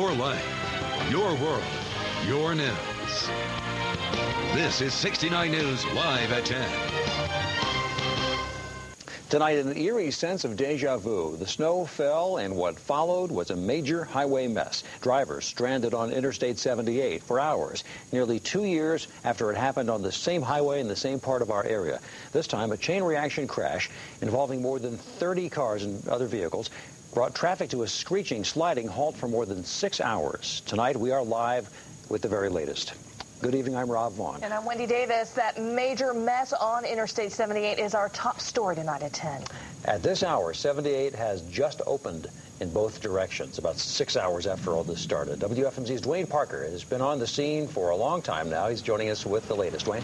Your life, your world, your news. This is 69 News Live at 10. Tonight, an eerie sense of deja vu. The snow fell, and what followed was a major highway mess. Drivers stranded on Interstate 78 for hours, nearly 2 years after it happened on the same highway in the same part of our area. This time, a chain reaction crash involving more than 30 cars and other vehicles brought traffic to a screeching, sliding halt for more than 6 hours. Tonight, we are live with the very latest. Good evening, I'm Vaughn. And I'm Wendy Davis. That major mess on Interstate 78 is our top story tonight at 10. At this hour, 78 has just opened in both directions, about 6 hours after all this started. WFMZ's Dwayne Parker has been on the scene for a long time now. He's joining us with the latest. Dwayne?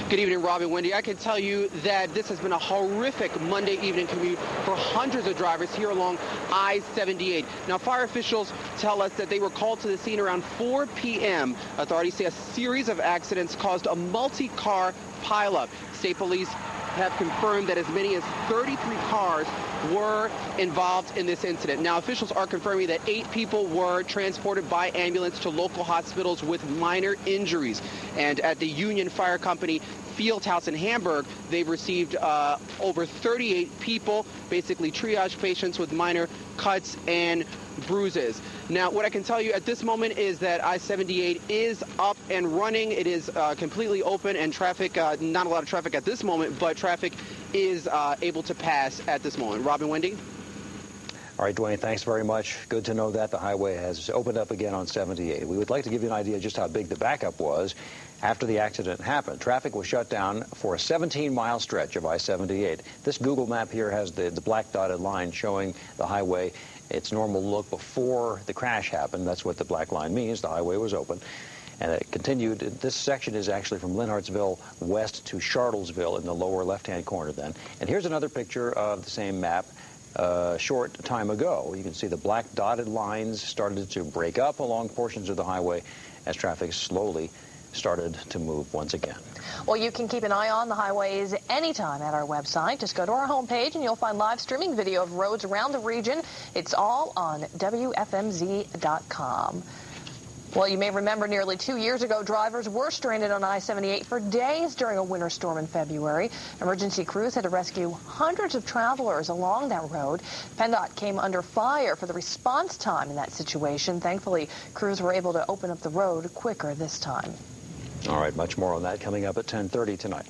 Good evening, Rob and Wendy. I can tell you that this has been a horrific Monday evening commute for hundreds of drivers here along I-78. Now, fire officials tell us that they were called to the scene around 4 p.m. Authorities say a series of accidents caused a multi-car pileup. State police have confirmed that as many as 33 cars were involved in this incident. Now, officials are confirming that 8 people were transported by ambulance to local hospitals with minor injuries. And at the Union Fire Company Fieldhouse in Hamburg, they've received over 38 people, basically triage patients with minor cuts and bruises. Now, what I can tell you at this moment is that I-78 is up and running. It is completely open, and traffic, not a lot of traffic at this moment, but traffic is able to pass at this moment. Robin, Wendy? All right, Dwayne, thanks very much. Good to know that the highway has opened up again on 78. We would like to give you an idea just how big the backup was after the accident happened. Traffic was shut down for a 17-mile stretch of I-78. This Google map here has the black dotted line showing the highway its normal look before the crash happened. That's what the black line means. The highway was open. And it continued. This section is actually from Linhartsville west to Charlottesville in the lower left-hand corner then. And here's another picture of the same map a short time ago. You can see the black dotted lines started to break up along portions of the highway as traffic slowly started to move once again. Well, you can keep an eye on the highways anytime at our website. Just go to our homepage and you'll find live streaming video of roads around the region. It's all on WFMZ.com. Well, you may remember nearly 2 years ago, drivers were stranded on I-78 for days during a winter storm in February. Emergency crews had to rescue hundreds of travelers along that road. PennDOT came under fire for the response time in that situation. Thankfully, crews were able to open up the road quicker this time. All right, much more on that coming up at 10:30 tonight.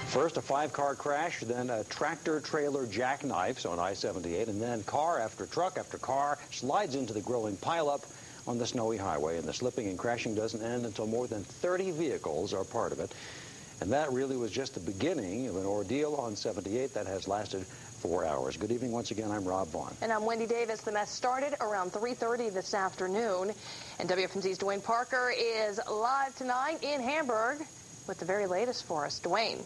First, a 5-car crash, then a tractor-trailer jackknifes on I-78, and then car after truck after car slides into the growing pileup on the snowy highway. And the slipping and crashing doesn't end until more than 30 vehicles are part of it. And that really was just the beginning of an ordeal on 78 that has lasted 4 hours. Good evening once again. I'm Vaughn. And I'm Wendy Davis. The mess started around 3:30 this afternoon. And WFMZ's Dwayne Parker is live tonight in Hamburg with the very latest for us. Dwayne.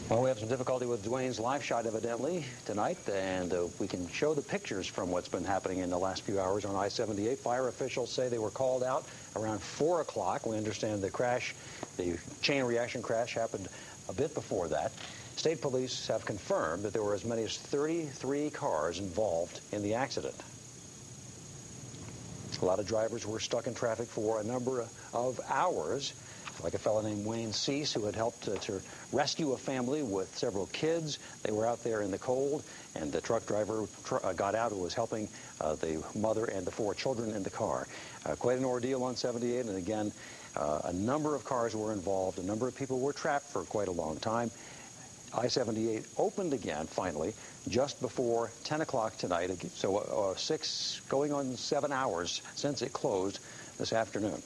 Well, we have some difficulty with Dwayne's live shot, evidently, tonight, and we can show the pictures from what's been happening in the last few hours on I-78. Fire officials say they were called out around 4 o'clock. We understand the crash, the chain reaction crash, happened a bit before that. State police have confirmed that there were as many as 33 cars involved in the accident. A lot of drivers were stuck in traffic for a number of hours, like a fellow named Wayne Cease, who had helped to rescue a family with several kids. They were out there in the cold, and the truck driver got out, who was helping the mother and the 4 children in the car. Quite an ordeal on 78, and again, a number of cars were involved. A number of people were trapped for quite a long time. I-78 opened again, finally, just before 10 o'clock tonight, so 6 going on 7 hours since it closed this afternoon.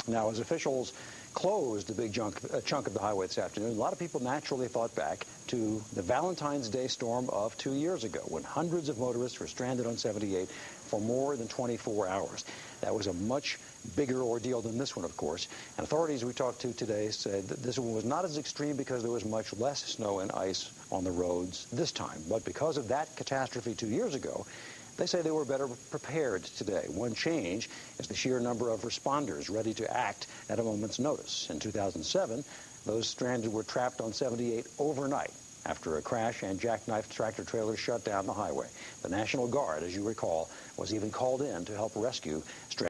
Now, as officials closed the big chunk of the highway this afternoon, a lot of people naturally thought back to the Valentine's Day storm of 2 years ago, when hundreds of motorists were stranded on 78 for more than 24 hours. That was a much bigger ordeal than this one, of course. And authorities we talked to today said that this one was not as extreme because there was much less snow and ice on the roads this time. But because of that catastrophe 2 years ago, They say they were better prepared today. One change is the sheer number of responders ready to act at a moment's notice. In 2007, those stranded were trapped on 78 overnight after a crash and jackknifed tractor trailers shut down the highway. The National Guard, as you recall, was even called in to help rescue stranded